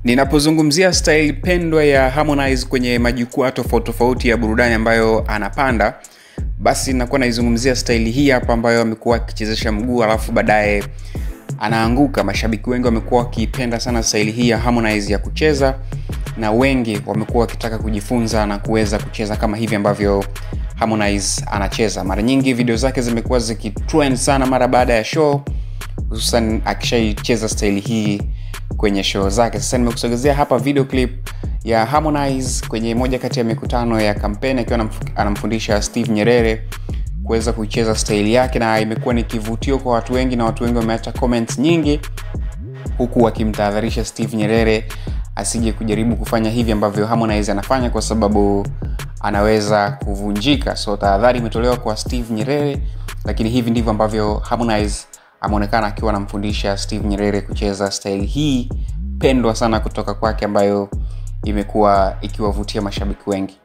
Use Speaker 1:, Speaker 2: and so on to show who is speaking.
Speaker 1: Ninapozungumzia style pendwa ya Harmonize kwenye majukwaa tofauti ya burudani ambayo anapanda, basi nakuwa naizungumzia style hii hapa ambayo amekuwa akichezesha mguu alafu baadaye anaanguka. Mashabiki wengi wamekuwa wakipenda sana style hii ya Harmonize ya kucheza, na wengi wamekuwa wakitaka kujifunza na kuweza kucheza kama hivi ambavyo Harmonize anacheza. Mara nyingi video zake zimekuwa zikitrend sana mara baada ya show, hususan akishaicheza style hii kwenye show zake. Sasa nimekusogezea hapa video clip ya Harmonize kwenye moja kati ya mikutano ya kampeni akiwa anamfundisha Steve Nyerere kuweza kuicheza style yake, na imekuwa ni kivutio kwa watu wengi, na watu wengi wameacha comments nyingi huku wakimtahadharisha Steve Nyerere asije kujaribu kufanya hivi ambavyo Harmonize anafanya kwa sababu anaweza kuvunjika. So tahadhari imetolewa kwa Steve Nyerere, lakini hivi ndivyo ambavyo Harmonize ameonekana akiwa anamfundisha Steve Nyerere kucheza style hii pendwa sana kutoka kwake ambayo imekuwa ikiwavutia mashabiki wengi.